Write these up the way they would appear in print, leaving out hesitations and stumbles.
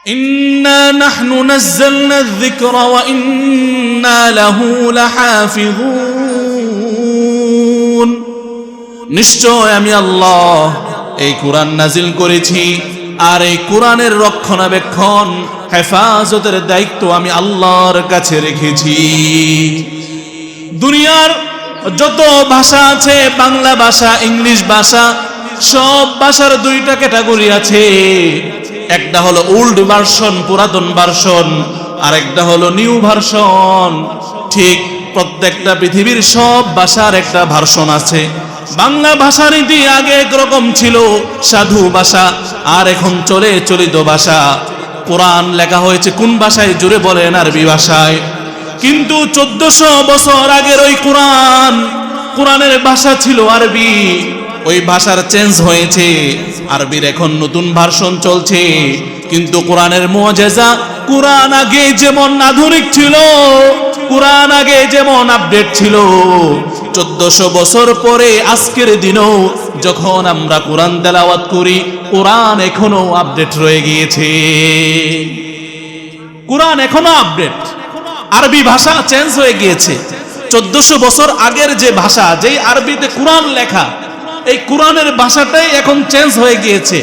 ইন্না নাহনু নাযালনা যিকরা ওয়া ইন্না লাহু লাহাফিযুন। নিশ্চয় আমি আল্লাহ এই কোরআন নাজিল করেছি, আর এই কোরআনের রক্ষণাবেক্ষণ হেফাজতের দায়িত্ব আমি আল্লাহর কাছে রেখেছি। দুনিয়ার যত ভাষা আছে, বাংলা ভাষা, ইংলিশ ভাষা, সব ভাষার দুইটা ক্যাটাগরি আছে। একটা হলো ওল্ড ভার্সন, পুরাতন ভার্সন, আর একটা হলো নিউ ভার্সন। ঠিক প্রত্যেকটা পৃথিবীর সব ভাষার একটা ভার্সন আছে। বাংলা ভাষা রীতি আগে একরকম ছিল, সাধু ভাষা, আর এখন চলে চলিত ভাষা। কোরআন লেখা হয়েছে কোন ভাষায় জুড়ে বলেন? আরবি ভাষায়। কিন্তু 1400 বছর আগের ওই কোরআনের ভাষা ছিল আরবি। ওই ভাষার চেঞ্জ হয়েছে, আরবির এখন নতুন ভার্সন চলছে। কিন্তু কোরআনের মুআজিজা, কোরআন আগে যেমন আধুনিক ছিল, কোরআন আগে যেমন আপডেট ছিল, 1400 বছর পরে আজকের দিনেও যখন আমরা কোরআন তেলাওয়াত করি, কোরআন এখনো আপডেট রয়ে গিয়েছে। কোরআন এখনো আপডেট। আরবি ভাষা চেঞ্জ হয়ে গিয়েছে। 1400 বছর আগের যে ভাষা, যেই আরবিতে কোরআন লেখা, এই কোরআনের ভাষাটাই এখন চেঞ্জ হয়ে গিয়েছে।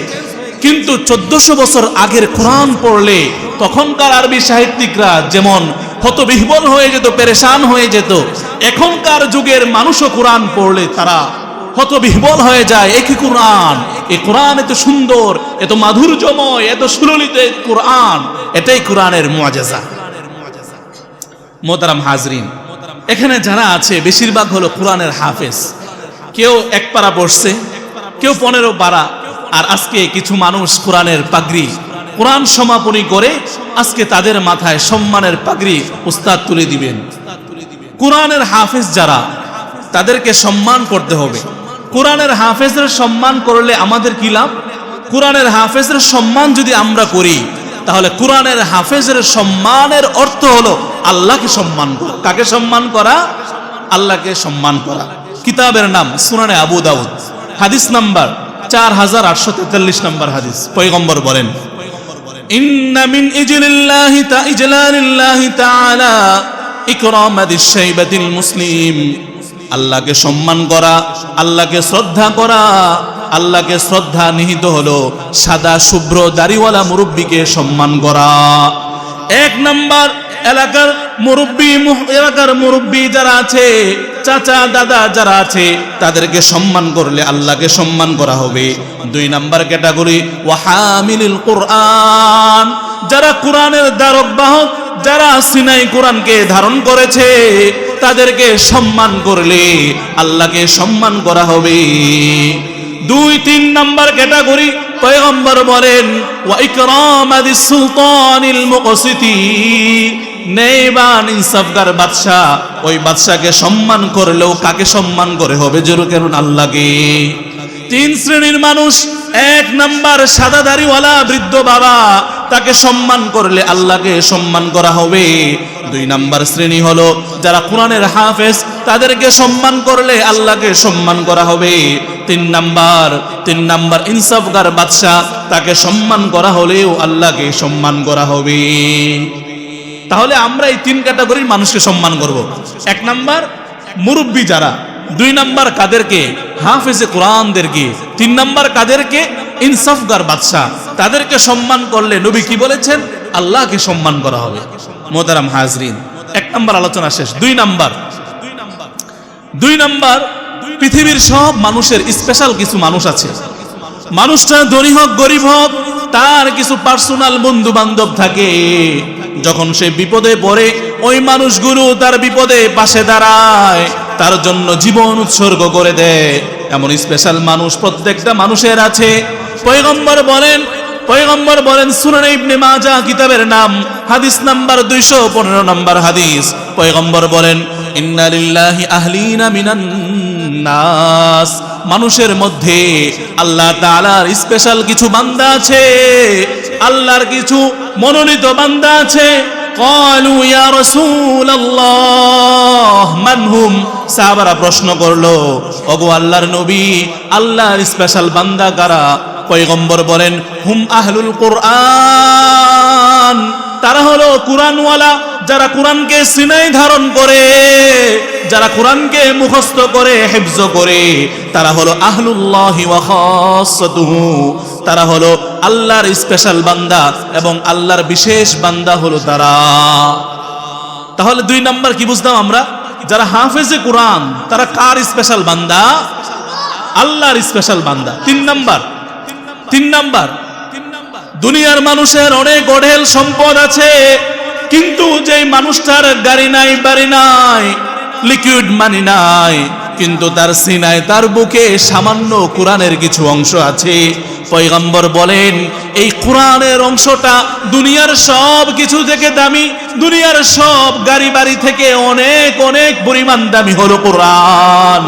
কিন্তু 1400 বছর আগের কোরআন পড়লে তখনকার আরবি সাহিত্যিকরা যেমন হতবিহ্বল হয়ে যেত, পেরেশান হয়ে যেত, এখনকার যুগের মানুষও কোরআন পড়লে তারা হতবিহ্বল হয়ে যায়। একই কোরআন, এই কোরআন এত সুন্দর, এত মাধুর্যময়, এত সুললিত কোরআন, এটাই কোরআনের মুআজিজা। মোহতারাম হাজরিন, এখানে যারা আছে বেশিরভাগ হলো কোরআনের হাফেজ। কেউ 1 পারা পড়ছে, কেউ 15 পারা। আর আজকে কিছু মানুষ কোরআনের পাগড়ি, কোরআন সমাপনী করে আজকে তাদের মাথায় সম্মানের পাগড়ি উস্তাদ তুলে দিবেন। কোরআনের হাফেজ যারা, তাদেরকে সম্মান করতে হবে। কোরআনের হাফেজের সম্মান করলে আমাদের কি লাভ? কোরআনের হাফেজের সম্মান যদি আমরা করি, তাহলে কোরআনের হাফেজের সম্মানের অর্থ হলো আল্লাহকে সম্মান করা। কাকে সম্মান করা? আল্লাহকে সম্মান করা। কিতাবের নাম সুনানে আবু দাউদ, হাদিস নাম্বার 4843 নম্বর হাদিস। পয়গম্বর বলেন, ইন্না মিন ইজলালিল্লাহি তাআলা ইকরামাদিশ শাইবাতিল মুসলিম। আল্লাহকে সম্মান করা, আল্লাহকে শ্রদ্ধা করা, আল্লাহকে শ্রদ্ধা নিহিত হলো সাদা শুভ্র দাড়িওয়ালা মুরব্বীকে সম্মান করা। 1 নাম্বার এলাকার মুরব্বী যারা আছে, চাচা দাদা যারা আছে, তাদেরকে সম্মান করলে আল্লাহকে সম্মান করা হবে। 2 নাম্বার ক্যাটাগরি ওয়াহামিলুল কোরআন, যারা কোরআনের ধারক বাহক, যারা সিনাই কোরআনকে ধারণ করেছে, তাদেরকে সম্মান করলে আল্লাহকে সম্মান করা হবে। 2-3 নাম্বার ক্যাটাগরি পয়গম্বর বলেন ওয়া ইকরামাদিস সুলতানিল মুকসিতি, নেবান ইনসাফগার বাদশা, ওই বাদশাকে সম্মান করলেও কাকে সম্মান করে হবে? জোরে কেন? আল্লাহকে। 3 শ্রেণীর মানুষ। 1 নাম্বার সাদা দাড়িওয়ালা বৃদ্ধ বাবা, তাকে সম্মান করলে আল্লাহকে সম্মান করা হবে। 2 নাম্বার শ্রেণী হলো যারা কোরআনের হাফেজ, তাদেরকে সম্মান করলে আল্লাহকে সম্মান করা হবে। 3 নাম্বার ইনসাফগার বাদশা, তাকে সম্মান করা হলেও আল্লাহকে সম্মান করা হবে। তাহলে আমরা এই 3 ক্যাটাগরির মানুষকে সম্মান করব। 1 নাম্বার মুরব্বী যারা, 2 নাম্বার কাদেরকে? হাফেজে কোরআনদেরকে। 3 নাম্বার কাদেরকে? ইনসাফগার বাদশা, তাদেরকে সম্মান করলে নবী কি বলেছেন? আল্লাহকে সম্মান করা হবে। মোহতারাম হাজরিন, 1 নাম্বার আলোচনা শেষ। 2 নাম্বার পৃথিবীর সব মানুষের স্পেশাল কিছু মানুষ আছে। মানুষটা ধনী হোক গরিব হোক, তার কিছু পার্সোনাল বন্ধু বান্ধব থাকে। যখন সে বিপদে পড়ে, ওই মানুষগুলো তার বিপদে পাশে দাঁড়ায়, তার জন্য জীবন উৎসর্গ করে দেয়। এমন স্পেশাল মানুষ প্রত্যেকটা মানুষের আছে। পয়গম্বর বলেন সুনানে ইবনে মাজাহ কিতাবের নাম, হাদিস নাম্বার 215 নম্বর হাদিস। পয়গম্বর বলেন ইন্না লিল্লাহি আহলিনা মিনান নাস, মানুষের মধ্যে আল্লাহ তাআলার স্পেশাল কিছু বান্দা আছে, আল্লাহর কিছু মনোনীত বান্দা আছে। ক্বালু ইয়া রাসূলুল্লাহ মান হুম, সাহাবারা প্রশ্ন করলো, ওগো আল্লাহর নবী, আল্লাহর স্পেশাল বান্দা কারা? পয়গম্বর বলেন হুম আহলুল কোরআন, কুরআনওয়ালা, যারা কুরআনকে সিনায় ধারণ করে, যারা কুরআনকে মুখস্থ করে, হিফজ করে, তারা হলো আহলুল্লাহি ওয়া খাসাতুহু, তারা হলো আল্লাহর স্পেশাল বান্দা এবং আল্লাহর বিশেষ বান্দা হলো তারা। তাহলে 2 নাম্বার কি বুঝলাম আমরা? যারা হাফেজে কুরআন তারা কার স্পেশাল বান্দা? আল্লাহর স্পেশাল বান্দা। 3 নাম্বার দুনিয়ার মানুষের অনেক অঢেল সম্পদ আছে, কিন্তু যেই মানুষটার গাড়ি নাই, বাড়ি নাই, লিকুইড মানি নাই, কিন্তু তার সিনায়, তার বুকে সামান্য কোরআনের কিছু অংশ আছে। পয়গম্বর বলেন এই কোরআনের অংশটা দুনিয়ার সব কিছু থেকে দামি, দুনিয়ার সব গাড়ি বাড়ি থেকে অনেক অনেক পরিমাণ দামি হলো কোরআন।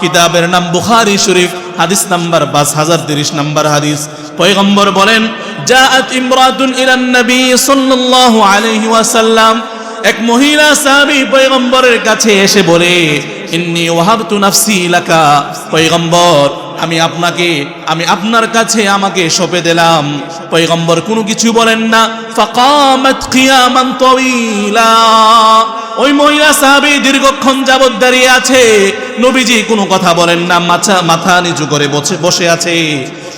কিতাবের নাম বুখারী শরীফ, হাদিস নাম্বার 5030 নাম্বার হাদিস। পয়গম্বর বলেন জাআত ইমরাতুন ইলান নবী সাল্লাল্লাহু আলাইহি ওয়াসাল্লাম, এক মহিলা সাহাবী পয়গম্বরের কাছে এসে বলে ইন্নী ওয়াহাবতু নাফসি লাকা, পয়গম্বর আমি আপনার কাছে আমাকে সঁপে দিলাম। পয়গম্বর কোনো কিছু বলেন না। ফাকামাত কিয়ামান তাওয়িলা, ওই মহিলা সাহাবী দীর্ঘক্ষণ যাবত দাঁড়িয়ে আছে, নবীজি কোনো কথা বলেন না, মাথা নিচু করে বসে আছে।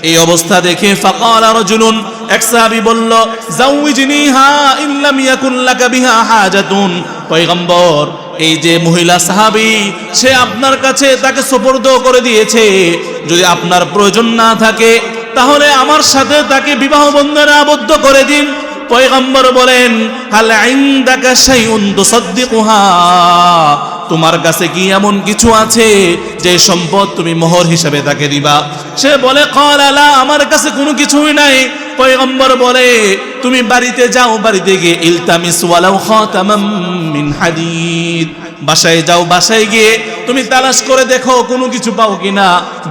এই অবস্থা দেখে ফাকালা রাজুলুন, এক সাহাবী বলল জাউইজনিহা ইল্লাম ইয়াকুন লাকা বিহা হাজাতুন। পয়গম্বর এই যে মহিলা সাহাবী, সে আপনার কাছে তাকে সুপর্দ করে দিয়েছে, যদি আপনার প্রয়োজন না থাকে তাহলে আমার সাথে তাকে বিবাহ বন্ধনে আবদ্ধ করে দিন। পয়গম্বর বলেন হাল ইনদাকা শাইউন তুসাদ্দিকুহা, তোমার কাছে কি এমন কিছু আছে যে সম্পদ তুমি মোহর হিসেবে তাকে দিবা? সে বলে ক্বালা লা, আমার কাছে কোনো কিছুই নাই। পয়গম্বর বলে তুমি বাড়িতে যাও, বাড়িতে গিয়ে ইলতামিস ওয়ালাউ খাতামাম মিন হাদিদ, বাসায় যাও, বাসায় গিয়ে তুমি তালাশ করে দেখো কোনো কিছু পাও কিনা,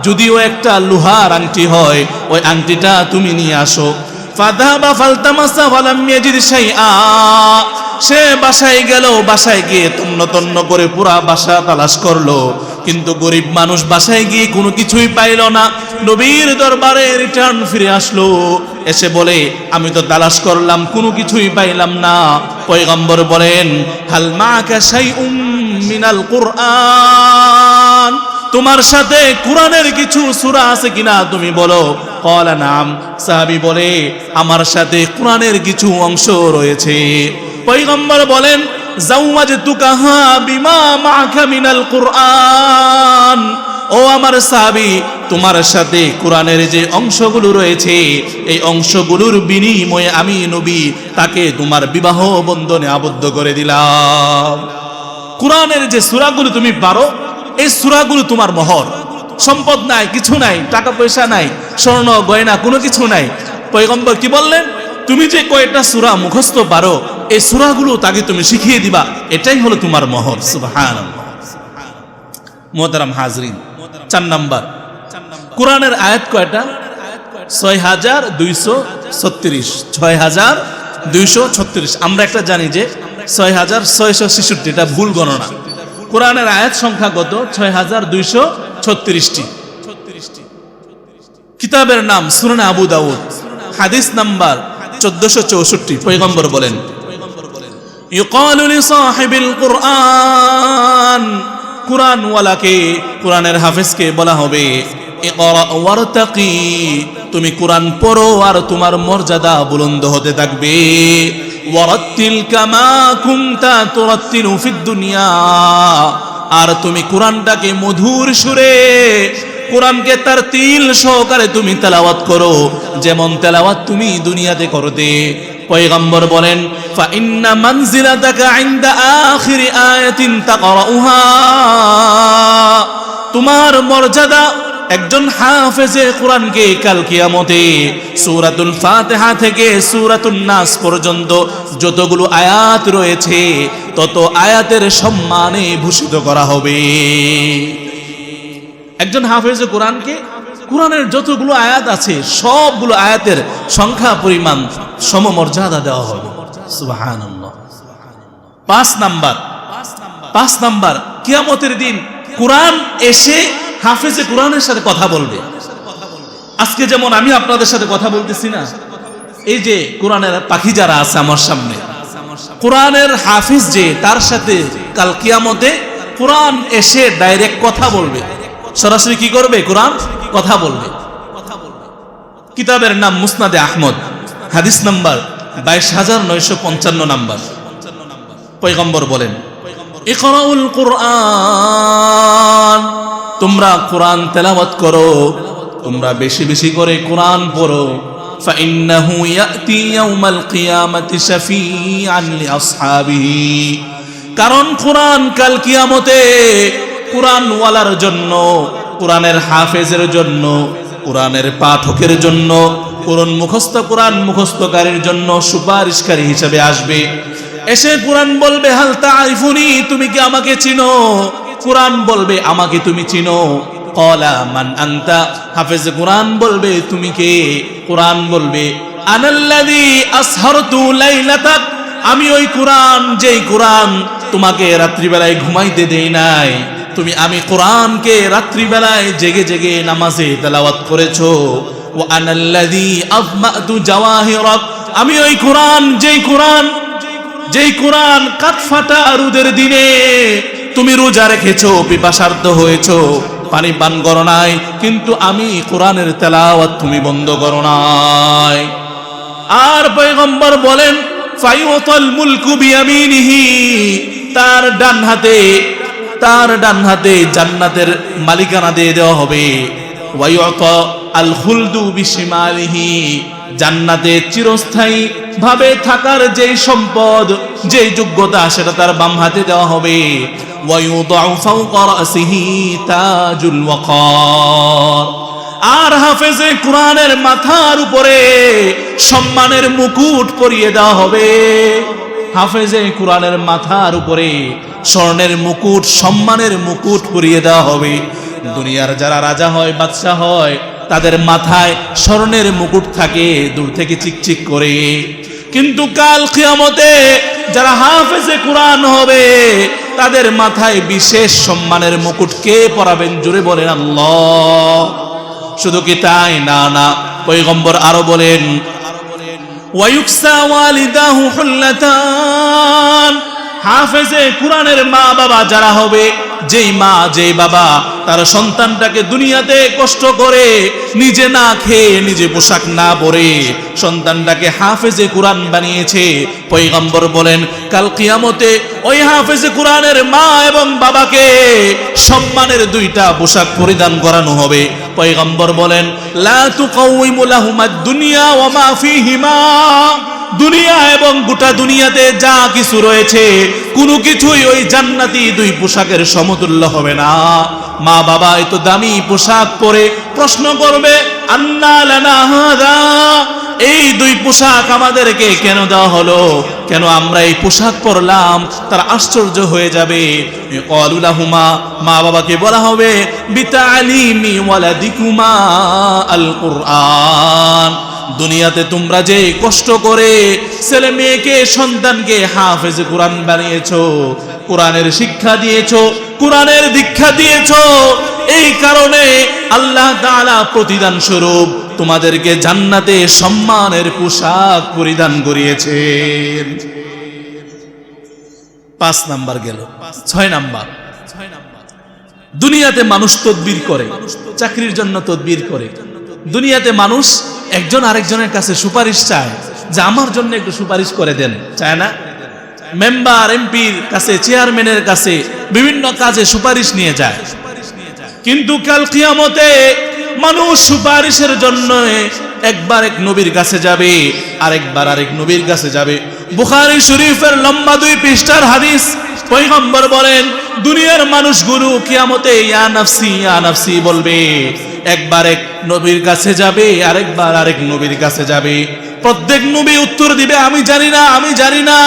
যদিও একটা লোহার আংটি হয় ওই আংটিটা তুমি নিয়ে আসো। ফাযাহাবা ফালতামাসা ফালাম ইয়াজিদ শাইআ, সে বাসায় গেল, বাসায় গিয়ে তন্ন তন্ন করে পুরা বাসা তালাশ করলো, কিন্তু গরিব মানুষ বাসায় গিয়ে কোনো কিছুই পাইল না। নবীর দরবারে রিটার্ন ফিরে আসলো, এসে বলে আমি তো তালাশ করলাম কোনো কিছুই পাইলাম না। পয়গম্বর বলেন হাল মাআকা শাইউম মিনাল কুরআন, তোমার সাথে কোরআনের কিছু সূরা আছে কিনা তুমি বলো। ক্বালা নাম, সাহাবী বলে আমার সাথে কোরআনের কিছু অংশ রয়েছে। পয়গম্বর বলেন জাওয়াজতুকাহা বিমা মাআকা মিনাল কুরআন, ও আমার সাহাবী তোমার সাথে কোরআনের যে অংশগুলো রয়েছে এই অংশগুলোর বিনিময়ে আমি নবী তাকে তোমার বিবাহ বন্ধনে আবদ্ধ করে দিলাম। কোরআনের যে সূরাগুলো তুমি পারো এই সূরাগুলো তোমার মোহর। সম্পদ নাই, কিছু নাই, টাকা পয়সা নাই, স্বর্ণ গয়না কোনো কিছু নাই। পয়গম্বর কি বললেন? তুমি যে কয়টা সূরা মুখস্থ পারো এই সূরাগুলো তাকে তুমি শিখিয়ে দিবা, এটাই হলো তোমার মোহর। সুবহানাল্লাহ। মুহতারাম হাজরিন, 4 নাম্বার কোরআনের আয়াত কয়টা? 6236। 6236। আমরা একটা জানি যে 6666, এটা ভুল গণনা। কোরআনের আয়াত সংখ্যা কত? 6236টি। কিতাবের নাম সুনানে আবু দাউদ, হাদিস নাম্বার 1464। পয়গম্বর বলেন ইউকালু লিসাহিবিল কুরআন, কুরআনওয়ালাকে, কোরআনের হাফেজকে বলা হবে ইকরা ওয়ারতাকি, তুমি কোরআন পড়ো আর তোমার মর্যাদা বুলন্দ হতে থাকবে। ওয়ারাত্তিল কামা কুনতা তুরাত্তিলু ফিদ দুনিয়া, আর তুমি কোরআনটাকে মধুর সুরে, কোরআনকে তার তিল সহকারে তুমি তেলাওয়াত করো যেমন তেলাওয়াত তুমি দুনিয়াতে করতে। পয়গম্বর বলেন ফা ইন্না মানজিলাতাকা ইনদা আখিরি আয়াতিন তাকরাউহা, তোমার মর্যাদা একজন হাফেজে কোরআনকে কাল কিয়ামতে সূরাতুল ফাতিহা থেকে সূরাতুন নাস পর্যন্ত যতগুলো আয়াত রয়েছে তত আয়াতের সম্মানে ভূষিত করা হবে। একজন হাফেজে কোরআনকে কোরআনের যতগুলো আয়াত আছে সবগুলো আয়াতের সংখ্যা পরিমাণ সমমর্যাদা দেওয়া হবে। সুবহানাল্লাহ। 5 নাম্বার কিয়ামতের দিন কোরআন এসে হাফেজে কোরআনের সাথে কথা বলবে। আজকে যেমন আমি আপনাদের সাথে কথা বলতেছি না, এই যে কোরআনের পাখি যারা আছে আমার সামনে, কোরআনের হাফিজ যে তার সাথে কাল কিয়ামতে কোরআন এসে ডাইরেক্ট কথা বলবে, সরাসরি কি করবে? কোরআন কথা বলবে। কিতাবের নাম মুসনাদে আহমদ, হাদিস নাম্বার 22,955 নাম্বার। পয়গম্বর বলেন, ইকরাউল কুরআন, তোমরা কোরআন তেলাওয়াত করো, তোমরা বেশি বেশি করে কোরআন পড়ো। فإنه يأتي يوم القيامة شفيعا لأصحابه, কারণ কোরআন কাল কিয়ামতে কোরআন ওয়ালার জন্য, কোরআনের হাফেজের জন্য, কোরআনের পাঠকের জন্য, কোরআন মুখস্থকারীর জন্য সুপারিশকারী হিসেবে আসবে। এসে কোরআন বলবে, হাল তারিফুনি, তুমি কি আমাকে চিনো? কোরআন বলবে, আমাকে তুমি চিনো? ক্বালা মান আনতা, হাফেজ কোরআন বলবে, তুমি কে? কোরআন বলবে, আনাল্লাযী আসহারতু লাইলাতাক, আমি ওই কোরআন, যেই কোরআন তোমাকে রাত্রিবেলায় ঘুমাইতে দেই নাই, আমি কোরআনকে রাত্রিবেলায় জেগে জেগে নামাজে তেলাওয়াত করেছো। ওয়া আনাল্লাযী আযমাতু জাওয়াহিরাক, আমি ওই কোরআন, যেই কোরআন কাঠফাটা রোদের দিনে তুমি রোজা রেখেছো, পিপাসার্ত হয়েছো, পানি পান করো নাই, কিন্তু আমি কোরআনের তেলাওয়াত তুমি বন্ধ করো নাই। আর পয়গম্বর বলেন, ফায়ুতাল মুলকু বিয়ামিনিহি, তার ডান হাতে জান্নাতের মালিকানা দিয়ে দেওয়া হবে। ওয়ায়ুতা আল খুলদু বিশিমালিহি, জান্নাতে চিরস্থায়ী ভাবে থাকার যেই সম্পদ, যেই যোগ্যতা, সেটা তার বাম হাতে দেওয়া হবে। ওয়ায়ুদাউ ফাওকা রাসিহি তাজুল ওয়াকার, আর হাফেজে কোরআনের মাথার উপরে সম্মানের মুকুট পরিয়ে দেওয়া হবে। হাফেজে কোরআনের মাথার উপরে স্বর্ণের মুকুট, সম্মানের মুকুট পরিয়ে দেওয়া হবে। দুনিয়ার যারা রাজা হয়, বাদশাহ হয়, তাদের মাথায় স্বর্ণের মুকুট থাকে, দূর থেকে চিকচিক করে। কিন্তু কাল কিয়ামতে যারা হাফেজে কোরআন হবে, তাদের মাথায় বিশেষ সম্মানের মুকুট কে পরাবেন? জোরে বলেন আল্লাহ। শুধু কি তাই না, পয়গম্বর আরো বলেন, ওয়ায়ুকসা ওয়ালিদাহু হুল্লাতান, হাফেজে কোরআনের মা বাবা যারা হবে, যেই মা যেই বাবা তার সন্তানটাকে দুনিয়াতে কষ্ট করে নিজে না খেয়ে, নিজে পোশাক না পরে সন্তানটাকে হাফেজে কোরআন বানিয়েছে, পয়গম্বর বলেন কাল কিয়ামতে ওই হাফেজে কোরআনের মা এবং বাবাকে সম্মানের দুইটা পোশাক পরিধান করানো হবে। পয়গম্বর বলেন, লা তুকাউইমু লাহুমাদ দুনিয়া ওয়া মা ফীহিমা, দুনিয়া এবং গোটা দুনিয়াতে যা কিছু রয়েছে কোনো কিছুই ওই জান্নাতি দুই পোশাকের সমতুল্য হবে না। মা বাবা এত দামি পোশাক পরে প্রশ্ন করবে, আন্না লানা হাযা, এই দুই পোশাক আমাদেরকে কেন দেওয়া হলো, কেন আমরা এই পোশাক পরলাম? তারা আশ্চর্য হয়ে যাবে। ক্বালু লাহুমা, মা বাবাকে বলা হবে, বিতালিমি ওয়ালাদিকুমা আল কুরআন, দুনিয়াতে তোমরা যে কষ্ট করে ছেলে মেয়েকে, সন্তানকে হাফেজ কোরআন বানিয়েছো, কোরআনের শিক্ষা দিয়েছো, কোরআনের দীক্ষা দিয়েছো, এই কারণে আল্লাহ তাআলা প্রতিদান স্বরূপ তোমাদেরকে জান্নাতে সম্মানের পোশাক পরিধান করিয়েছেন। 5 নাম্বার গেল। 6 নাম্বার, দুনিয়াতে মানুষ তদবির করে, চাকরির জন্য তদবির করে। দুনিয়াতে মানুষ একজন আরেকজনের কাছে সুপারিশ চায়, যে আমার জন্য একটু সুপারিশ করে দেন, চায় না? মেম্বার, এমপির কাছে, চেয়ারম্যানের কাছে বিভিন্ন কাজে সুপারিশ নিয়ে যায়। কিন্তু কাল কিয়ামতে মানুষ সুপারিশের জন্য একবার এক নবীর কাছে যাবে, আরেকবার আরেক নবীর কাছে যাবে। বুখারী শরীফের লম্বা 2 পৃষ্ঠার হাদিস। পয়গম্বর বলেন, দুনিয়ার মানুষগুলো কিয়ামতে ইয়া নাফসি ইয়া নাফসি বলবে, একবার এক নবীর কাছে যাবে, আরেকবার আরেক নবীর কাছে যাবে। প্রত্যেক নবী উত্তর দিবে, আমি জানি না, আমি জানি না।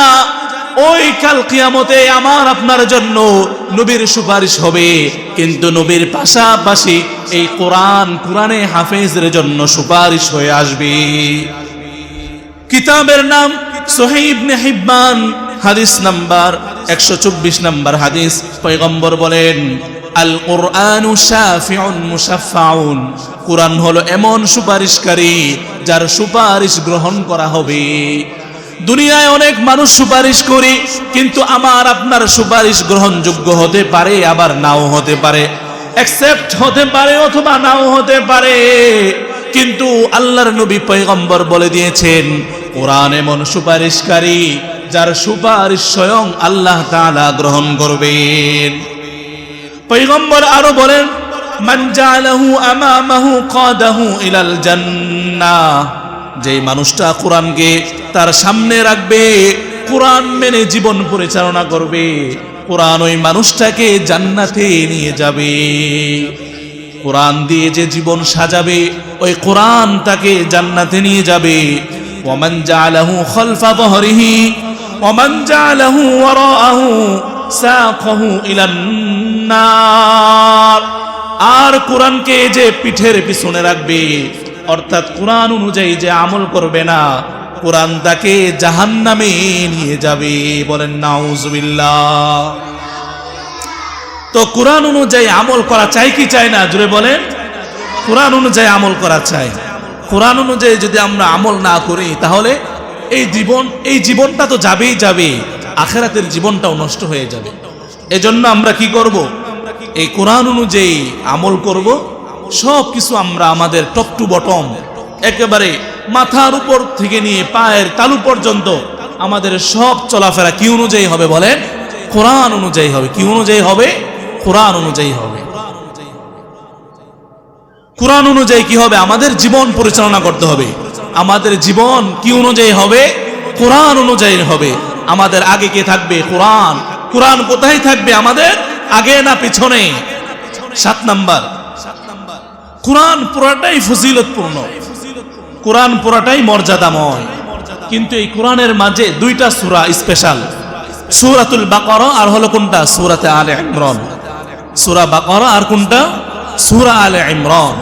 ওই কাল কিয়ামতে আমার আপনার জন্য নবীর সুপারিশ হবে, কিন্তু নবীর পাশাপাশি এই কোরআনে হাফেজের জন্য সুপারিশ হয়ে আসবে। কিতাবের নাম সহিহ ইবনে হিব্বান, হাদিস নাম্বার 124 নাম্বার হাদিস। পয়গম্বর বলেন, আল কুরআনু শাফিউন মুশাফফাউন, কোরআন হলো এমন সুপারিশকারী যার সুপারিশ গ্রহণ করা হবে। দুনিয়ায় অনেক মানুষ সুপারিশ করি, কিন্তু আমার আপনার সুপারিশ গ্রহণযোগ্য হতে পারে, আবার নাও হতে পারে, অ্যাকসেপ্ট হতে পারে অথবা নাও হতে পারে। কিন্তু আল্লাহর নবী পয়গম্বর বলে দিয়েছেন, কোরআন এমন সুপারিশকারী যার সুপারিশ স্বয়ং আল্লাহ তাআলা গ্রহণ করবেন। পয়গম্বর আরো বলেন, মান জাআলাহু আমামাহু কাদাহু ইলাল জান্নাহ, যেই মানুষটা কোরআনকে তার সামনে রাখবে, কোরআন মেনে জীবন পরিচালনা করবে, কোরআন ওই মানুষটাকে জান্নাতে নিয়ে যাবে। কোরআন দিয়ে যে জীবন সাজাবে, ওই কোরআন তাকে জান্নাতে নিয়ে যাবে। ওয়ামান জাআলাহু খালফা যহরিহি ওয়ামান জাআলাহু ওয়ারাআহু সাকাহু ইলান নার, আর কোরআনকে যে পিঠের পিছনে রাখবে, অর্থাৎ কোরআন অনুযায়ী যে আমল করবে না, কোরআন তাকে জাহান্নামে নিয়ে যাবে। বলেন নাউজুবিল্লাহ। তো কোরআন অনুযায়ী আমল করা চাই কি চাই না? জোরে বলেন। কোরআন অনুযায়ী আমল করা চাই। কোরআন অনুযায়ী যদি আমরা আমল না করি, তাহলে এই জীবনটা তো যাবেই যাবে, আখিরাতের জীবনটাও নষ্ট হয়ে যাবে। এজন্য আমরা কি করব? এই কোরআন অনুযায়ী আমল করব। সব কিছু আমরা আমাদের টপ টু বটম, একেবারে মাথার উপর থেকে নিয়ে পায়ের তালু পর্যন্ত আমাদের সব চলাফেরা কি অনুযায়ী হবে? বলেন, কোরআন অনুযায়ী হবে। কি অনুযায়ী হবে? কোরআন অনুযায়ী হবে। কোরআন অনুযায়ী কি হবে? আমাদের জীবন পরিচালনা করতে হবে। আমাদের জীবন কি অনুযায়ী হবে? কোরআন অনুযায়ী হবে। আমাদের আগে কে থাকবে? কোরআন। কোরআন কোথায় থাকবে? আমাদের আগে না পিছনে? 7 নাম্বার, কোরআন পুরাটাই ফজিলতপূর্ণ, কোরআন পুরাটাই মর্যাদাময়। কিন্তু এই কোরআনের মাঝে 2টা সূরা স্পেশাল, সূরাতুল বাকারা আর হলো কোনটা? সূরাতে আলে ইমরান। সূরা বাকারা আর কোনটা? সূরা আলে ইমরান।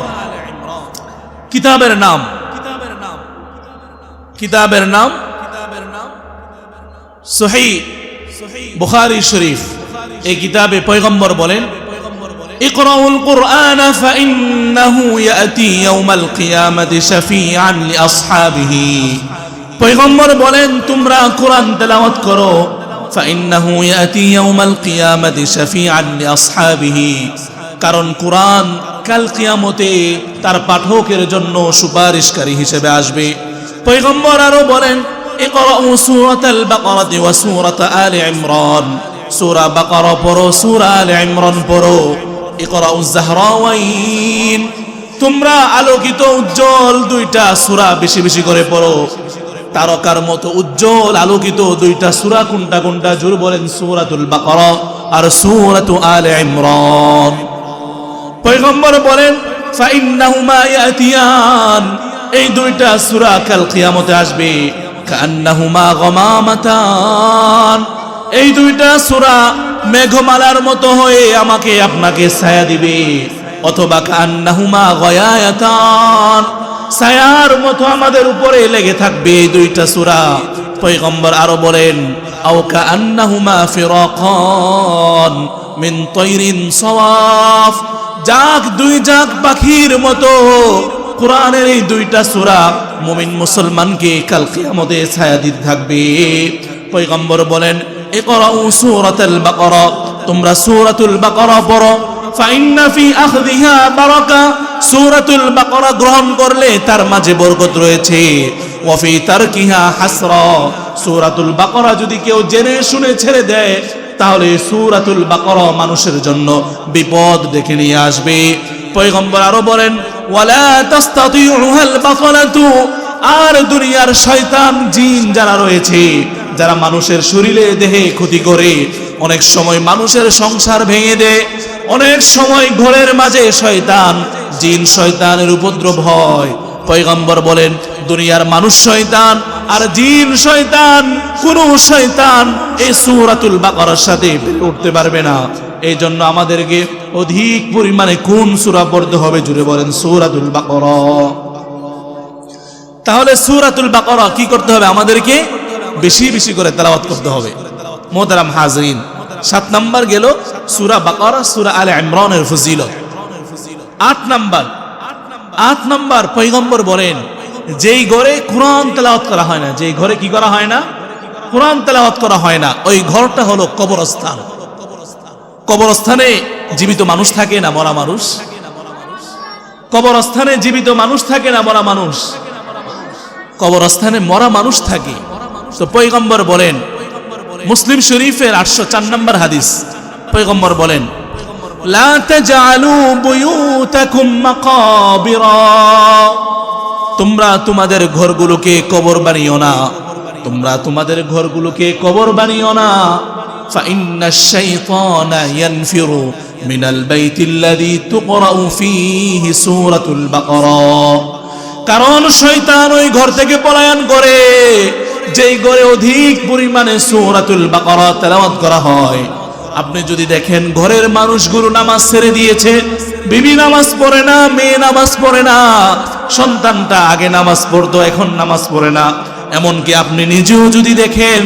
কিতাবের নাম সহিহ বুখারী শরীফ। এই কিতাবে পয়গম্বর বলেন, ইকরাউল কুরআন ফাইন্নাহু ইয়াতি ইয়াউমাল কিয়ামাতি শাফিআন লিআসহাবিহি। পয়গম্বর বলেন, তোমরা কোরআন তেলাওয়াত করো, ফাইন্নাহু ইয়াতি ইয়াউমাল কিয়ামাতি শাফিআন লিআসহাবিহি, কারণ কোরআন কাল কিয়ামতে তার পাঠকের জন্য সুপারিশকারী হিসেবে আসবে। পয়গম্বর আরো বলেন, ইকরাউ সূরাতাল বাকারাতি ওয়া সূরাতা আলে ইমরান, সূরা বাকারা পড়ো, সূরা আলে ইমরান পড়ো। ইকরাউ যাহরাওয়াইন, তোমরা আলোকিত উজ্জ্বল 2টা সূরা বেশি বেশি করে পড়ো। তারকার মতো উজ্জ্বল আলোকিত 2টা সূরা কোনটা কোনটা? জোর বলেন, সূরাতুল বাকারা আর সূরাতু আলে ইমরান। পয়গম্বর বলেন, ফাইন্নাহুমা ইয়াতিয়ান, এই 2টা সূরা কাল কিয়ামতে আসবে। কান্নাহুমা গামামাতান, এই 2টা সূরা মেঘমালার মতো হয়ে আমাকে আপনাকে ছায়া দিবে। অথবা কান্নাহুমা গায়ায়াতান, ছায়ার মতো আমাদের উপরে লেগে থাকবে এই 2টা সূরা। পয়গম্বর আরো বলেন, আও কান্নাহুমা ফিরাকান মিন তায়রিন সাওয়াফ, দুই জাক পাখির মতো কোরআনের এই 2টা সূরা মুমিন মুসলমানকে কাল কিয়ামতে ছায়া দিতে থাকবে। পয়গম্বর বলেন, ইকরাউ সূরাতুল বাকারা, তোমরা সূরাতুল বাকারা পড়ো, ফাইন্না ফি আখযিহা বারাকা, সূরাতুল বাকারা গ্রহণ করলে তার মাঝে বরকত রয়েছে। ওয়া ফি তারকিহা হাসরা, সূরাতুল বাকারা যদি কেউ জেনে শুনে ছেড়ে দেয়, তাহলে সূরাতুল বাকারা মানুষের জন্য বিপদ ডেকে নিয়ে আসবে। পয়গম্বর আরো বলেন, ওয়ালা তাস্তাতিউহাল বাকারাতু, আর দুনিয়ার শয়তান জিন যারা রয়েছে, যারা মানুষের শরীরে দেহে ক্ষতি করে, অনেক সময় মানুষের সংসার ভেঙে দেয়, অনেক সময় ঘরের মাঝে শয়তান জিন শয়তানের উপদ্রব হয়। পয়গম্বর বলেন, দুনিয়ার মানুষ শয়তান আর জিন শয়তান, কোন শয়তান এই সূরাতুল বাকারার সাথে উঠতে পারবে না। এই জন্য আমাদেরকে অধিক পরিমাণে কোন সূরা পড়তে হবে? জুড়ে বলেন, সূরাতুল বাকারা। তাহলে সূরাতুল বাকারা কি করতে হবে? আমাদেরকে বেশি বেশি করে তেলাওয়াত করতে হবে। মোহতারাম হাজরিন, 7 নাম্বার গেল সূরা বাকারা, সূরা আলে ইমরানের ফজিলত। 8 নাম্বার পয়গম্বর বলেন, যেই ঘরে কোরআন তেলাওয়াত করা হয় না, যেই ঘরে কি করা হয় না, কোরআন তেলাওয়াত করা হয় না, ওই ঘরটা হলো কবরস্থান। কবরস্থানে জীবিত মানুষ থাকে না মরা মানুষ? কবরস্থানে জীবিত মানুষ থাকে না মরা মানুষ? কবরস্থানে মরা মানুষ থাকে। তো পয়গম্বর বলেন, মুসলিম শরীফের 804 নম্বর হাদিস, পয়গম্বর বলেন, লা তাজআলু বুয়ুতাকুম মাকাবিরা, তোমরা তোমাদের ঘরগুলোকে কবর বানিও না, তোমরা তোমাদের ঘরগুলোকে কবর বানিও না। ফাইন্নাশ শাইতানা ইয়ানফিরু মিনাল বাইতিল্লাযী তুকরাউ ফীহি সূরাতুল বাকারা, কারণ শয়তান ওই ঘর থেকে পলায়ন করে যেই ঘরে অধিক পরিমাণে সূরাতুল বাকারা তেলাওয়াত করা হয়। আপনি যদি দেখেন ঘরের মানুষগুলো নামাজ ছেড়ে দিয়েছে, বিবি নামাজ পড়ে না, মেয়ে নামাজ পড়ে না, সন্তানটা আগে নামাজ পড়তো এখন নামাজ পড়ে না, এমনকি আপনি নিজেও যদি দেখেন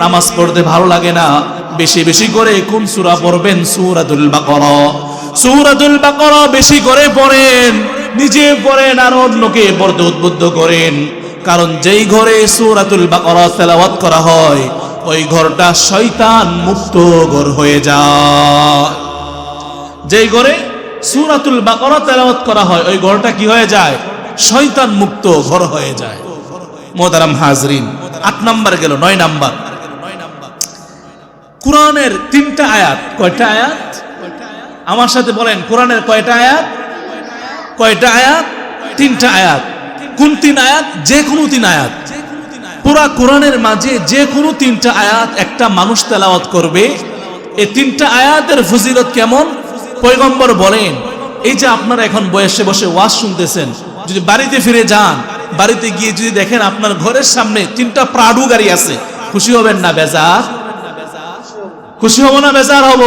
নামাজ পড়তে ভালো লাগে না, বেশি বেশি করে কোন সূরা পড়বেন? সূরাতুল বাকারা। সূরাতুল বাকারা বেশি করে পড়েন, নিজে পড়েন আর অন্যকে পড়তে উদ্বুদ্ধ করেন, কারণ যেই ঘরে সূরাতুল বাকারা তেলাওয়াত করা হয় ওই ঘরটা শয়তান মুক্ত ঘর হয়ে যায়। যেই ঘরে সূরাতুল বাকারা তেলাওয়াত করা হয় ওই ঘরটা কি হয়ে যায়? শয়তান মুক্ত ঘর হয়ে যায়। মোহতারাম হাজরিন, 8 নাম্বার গেল, 9 নাম্বার, কোরআনের 3টা আয়াত। কয়টা আয়াত? আমার সাথে বলেন, কোরআনের কয়টা আয়াত? কয়টা আয়াত? 3টা আয়াত। কোন 3 আয়াত? যে কোনো 3 আয়াত। পুরা কোরআনের মাঝে যে কোনো 3টা আয়াত একটা মানুষ তেলাওয়াত করবে, এই 3টা আয়াতের ফজিলত কেমন? পয়গম্বর বলেন, এই যে আপনারা এখন বসে বসে ওয়াজ শুনতেছেন, যদি বাড়িতে ফিরে যান, বাড়িতে গিয়ে যদি দেখেন আপনার ঘরের সামনে 3টা প্রাডু গাড়ি আছে, খুশি হবেন না বেজার? খুশি হব না বেজার হব?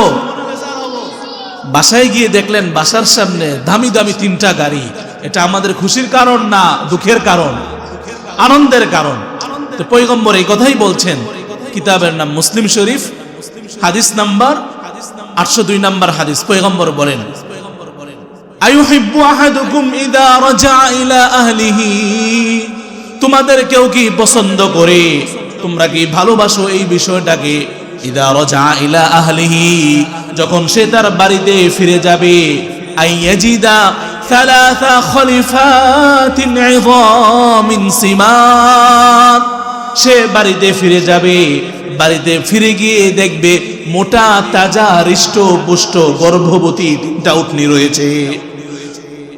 বাসায় গিয়ে দেখলেন বাসার সামনে দামি দামি 3টা গাড়ি, এটা আমাদের খুশির কারণ না দুঃখের কারণ? আনন্দের কারণ। তো পয়গম্বর এই কথাই বলছেন, কিতাবের নাম মুসলিম শরীফ, হাদিস নাম্বার 802 নাম্বার হাদিস। পয়গম্বর বলেন, আয়ুহিব্বু আহাদুকুম ইযা রাজা ইলা আহলিহি, তোমাদের কেউ কি পছন্দ করে, তোমরা কি ভালোবাসো এই বিষয়টাকে? ইযা রাজা ইলা আহলিহি, যখন সে তার বাড়িতে ফিরে যাবে, আইয়াজিদা সালাসা খলিফাতিন ইযামিন সিমাত, সে বাড়িতে ফিরে যাবে, বাড়িতে ফিরে গিয়ে দেখবে মোটা তাজা হৃষ্ট পুষ্ট গর্ভবতী 3টা উটনি রয়েছে।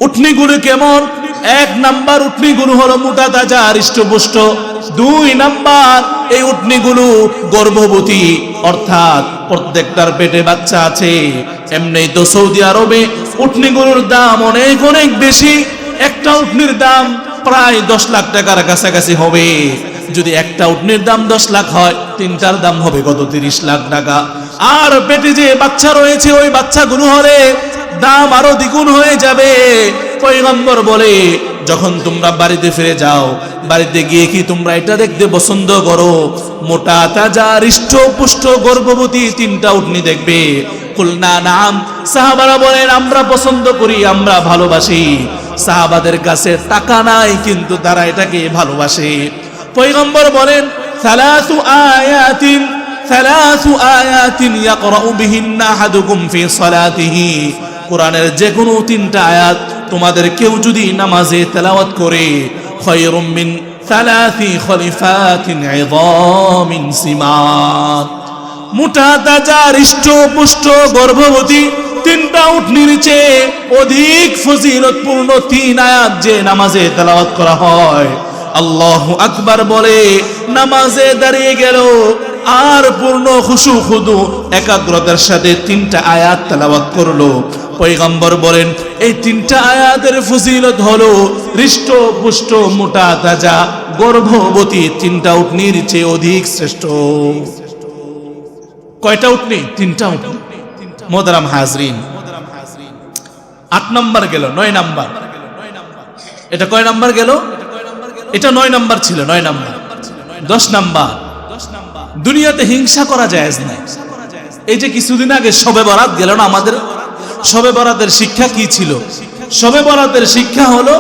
উটনিগুলো কেমন? 1 নাম্বার উটনিগুলো হলো মোটা তাজা হৃষ্ট পুষ্ট, 2 নাম্বার এই উটনিগুলো গর্ভবতী, অর্থাৎ প্রত্যেকটার পেটে বাচ্চা আছে। এমনি তো সৌদি আরবে উটনিগুলোর দাম অনেক অনেক বেশি, একটা উটনির দাম প্রায় 10 লাখ টাকার কাছাকাছি হবে। যদি একটা উটনির দাম 10 লাখ হয়, 3টার দাম হবে কত? 30 লাখ টাকা। আর পেটে যে বাচ্চা রয়েছে ওই বাচ্চাগুলো হলে দাম আরো দ্বিগুণ হয়ে যাবে। পয়গম্বর বলে, যখন তোমরা বাড়িতে ফিরে যাও, বাড়িতে গিয়ে কি তোমরা এটা দেখতে পছন্দ করো? মোটা তাজা হৃষ্ট পুষ্ট গর্ভবতী 3টা উটনি দেখবে? কুলনা নাম, সাহাবারা বলেন আমরা পছন্দ করি, আমরা ভালোবাসি। সাহাবাদের কাছে টাকা নাই কিন্তু তারা এটাকে ভালোবাসে। পয়গম্বর বলেন, সালাসু আয়াতিন ইয়াকরাউ বিহিন্না আহাদুকুম ফি সালাতিহি, কোরআনের যে কোনো 3টা আয়াত তোমাদের কেউ যদি নামাজে তেলাওয়াত করে, খায়রুম মিন সালাসি খলিফাতিন ইযামিন সিমাত, মোটা তাজা হৃষ্ট পুষ্ট গর্ভবতী 3টা উটনির চেয়ে অধিক ফজিলতপূর্ণ 3 আয়াত যে নামাজে তেলাওয়াত করা হয়। আল্লাহু আকবার বলে নামাজে দাঁড়িয়ে গেল আর পূর্ণ খুশু খুদু একাগ্রতার সাথে 3টা আয়াত তেলাওয়াত করলো। পয়গম্বর বলেন, এই 3টা আয়াতের ফজিলত হলো হৃষ্ট পুষ্ট মোটা তাজা গর্ভবতী 3টা উটনির চেয়ে অধিক শ্রেষ্ঠ। কয়টা উটনি? 3টা উটনি। মোহতারাম হাজরিন, 8 নাম্বার গেল, 9 নাম্বার। এটা কয় নাম্বার গেল? এটা 9 নাম্বার ছিল, 9 নাম্বার। 10 নাম্বার, দুনিয়াতে হিংসা করা জায়েজ নাই। এই যে কিছুদিন আগে শবে বরাত গেল না আমাদের, শবে বরাতের শিক্ষা কি ছিল? শবে বরাতের শিক্ষা হলো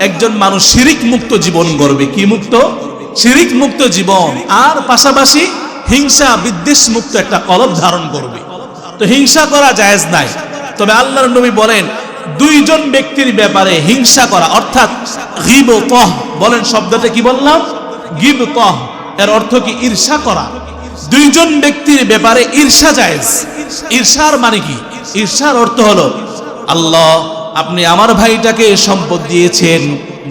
একজন মানুষ শিরিক মুক্ত জীবন গড়বে। কি মুক্ত? শিরিক মুক্ত জীবন। আর পাশাপাশি হিংসা বিদ্বেষ মুক্ত একটা কলব ধারণ করবে। তো হিংসা করা জায়েজ নাই, তবে আল্লাহর নবী বলেন দুইজন ব্যক্তির ব্যাপারে হিংসা করা, অর্থাৎ গীবতাহ বলেন, শব্দটা কি বললাম? গীবতাহ। এর অর্থ কি? ঈর্ষা করা। দুইজন ব্যক্তির ব্যাপারে ঈর্ষা জায়েজ। ঈর্ষার মানে কি? ঈর্ষার অর্থ হলো, আল্লাহ আপনি আমার ভাইটাকে সম্পদ দিয়েছেন,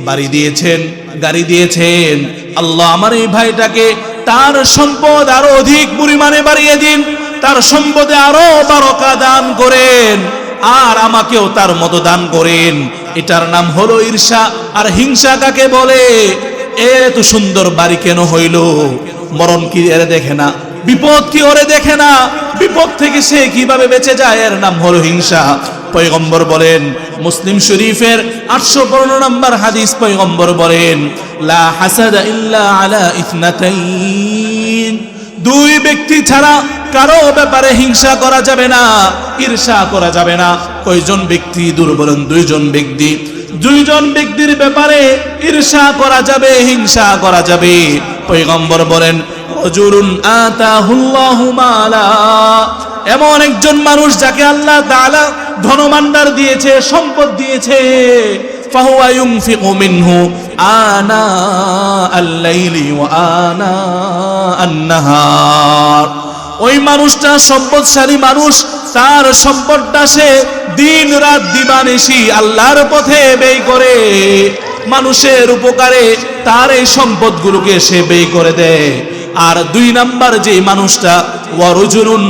বাড়ি দিয়েছেন, গাড়ি দিয়েছেন, আল্লাহ আমার এই ভাইটাকে তার সম্পদ আরো অধিক পরিমাণে বাড়িয়ে দিন, তার সম্পদে আরো বারাকা দান করেন, আর আমাকেও তার মতো দান করেন। এটার নাম হলো ঈর্ষা। আর হিংসা কাকে বলে? এত সুন্দর বাড়ি কেন হইল? মরণ কি এর দেখে না? বিপদ কি ওরে দেখে না? বিপদ থেকে সে কিভাবে বেঁচে যায়? এর নাম হলো হিংসা। পয়গম্বর বলেন, মুসলিম শরীফের 815 নম্বর হাদিস, পয়গম্বর বলেন লা হাসাদা ইল্লা আলা ইথনাতাইন, দুই ব্যক্তি ছাড়া কারো ব্যাপারে হিংসা করা যাবে না, ঈর্ষা করা যাবে না। কয়জন ব্যক্তি? দুর্বলন দুইজন ব্যক্তি। দুইজন ব্যক্তির ব্যাপারে ঈর্ষা করা যাবে, হিংসা করা যাবে। পয়গম্বর বলেন রাজুলুন আতাহুল্লাহু মালা, এমন একজন মানুষ যাকে আল্লাহ তাআলা ধনভাণ্ডার দিয়েছে, সম্পদ দিয়েছে, ফাহুয়া ইউনফিকু মিনহু আনা আল-লাইলি ওয়া আনা আন-নাহার। ওই মানুষটা সম্পদশালী মানুষ, তার সম্পদটা সে দিন রাত দিবানিশি আল্লাহর পথে ব্যয় করে, মানুষের উপকারে তার এই সম্পদগুলোকে সে ব্যয় করে দেয়। আর দুই নাম্বার যে মানুষটা, ওয়ারুজুলুন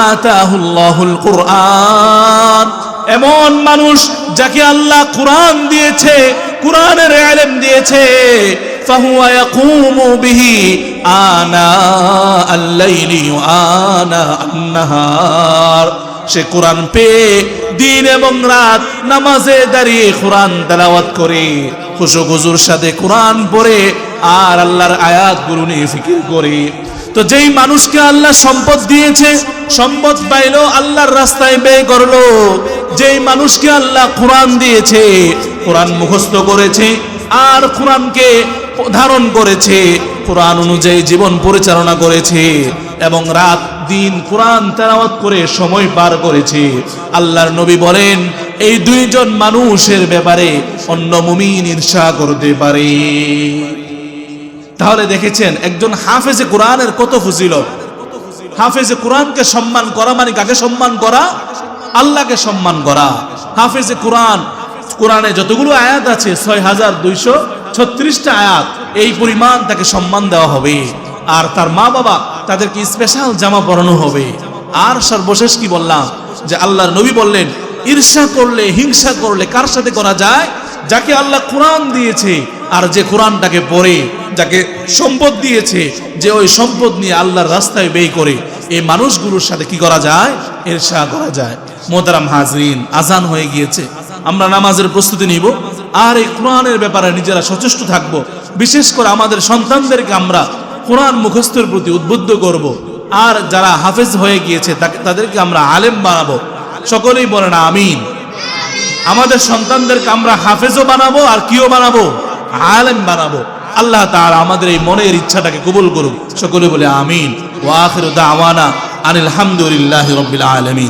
আতাহুল্লাহুল কুরআন, এমন মানুষ যাকে আল্লাহ কুরআন দিয়েছে, কুরআনের ইলম দিয়েছে, ফাহুয়া ইয়াকুমু বিহি আনা আল-লাইলি ওয়া আনা আন-নাহার। সে কোরআন পেয়ে দিন এবং রাত নামাজে দাঁড়িয়ে কোরআন তেলাওয়াত করে, খুশু খুজুর সাথে কোরআন পড়ে, আর আল্লাহর আয়াতগুলো নিয়ে ফিকির করে। তো যেই মানুষকে আল্লাহ সম্পদ দিয়েছে, সম্পদ পাইলো, আল্লাহর রাস্তায় ব্যয় করলো। যেই মানুষকে আল্লাহ কোরআন দিয়েছে, কোরআন মুখস্থ করেছে, আর কোরআনকে ধারণ করেছে, কোরআন অনুযায়ী জীবন পরিচালনা করেছে, এবং রাত দিন কোরআন তেলাওয়াত করে সময় পার করেছে, আল্লাহর নবী বলেন এই দুইজন মানুষের ব্যাপারে অন্য মুমিন ঈর্ষা করতে পারে। তাহলে দেখেছেন একজন হাফেজে কোরআনের কত ফজিলত। হাফেজে কোরআনকে সম্মান করা মানে কাকে সম্মান করা? আল্লাহকে সম্মান করা। হাফেজে কোরআন, কোরআনে যতগুলো আয়াত আছে 6236টা আয়াত, এই পরিমাণ তাকে সম্মান দেওয়া হবে। আর তার মা বাবা তাদেরকে স্পেশাল জামা পরানো হবে। আর সর্বশেষ কি বললাম? যে আল্লাহর নবী বললেন ঈর্ষা করলে, হিংসা করলে কার সাথে করা যায়? যাকে আল্লাহ কোরআন দিয়েছে, আর যে কোরআনটাকে পড়ে, যাকে সম্পদ দিয়েছে, যে ওই সম্পদ নিয়ে আল্লাহর রাস্তায় ব্যয় করে, এই মানুষগুলোর সাথে কি করা যায়? ঈর্ষা করা যায়। মোহতারাম হাজরিন, আজান হয়ে গিয়েছে, আমরা নামাজের প্রস্তুতি নিব, আর এই কোরআনের ব্যাপারে নিজেরা সচেষ্ট থাকব। বিশেষ করে আমাদের সন্তানদেরকে আমরা কোরআন মুখস্থের প্রতি উদ্বুদ্ধ করব। আর যারা হাফেজ হয়ে গিয়েছে তাদেরকে আমরা আলেম বানাবো। সকলেই বলেন আমিন। আমাদের সন্তানদেরকে আমরা হাফেজও বানাবো, আর কিও বানাবো? আলেম বানাবো। আল্লাহ তাআলা আমাদের এই মনের ইচ্ছাটাকে কবুল করুক। সকলে বলে আমিন। ওয়া আখিরু দাওয়ানা আনিল হামদুলিল্লাহি রাব্বিল আলামিন।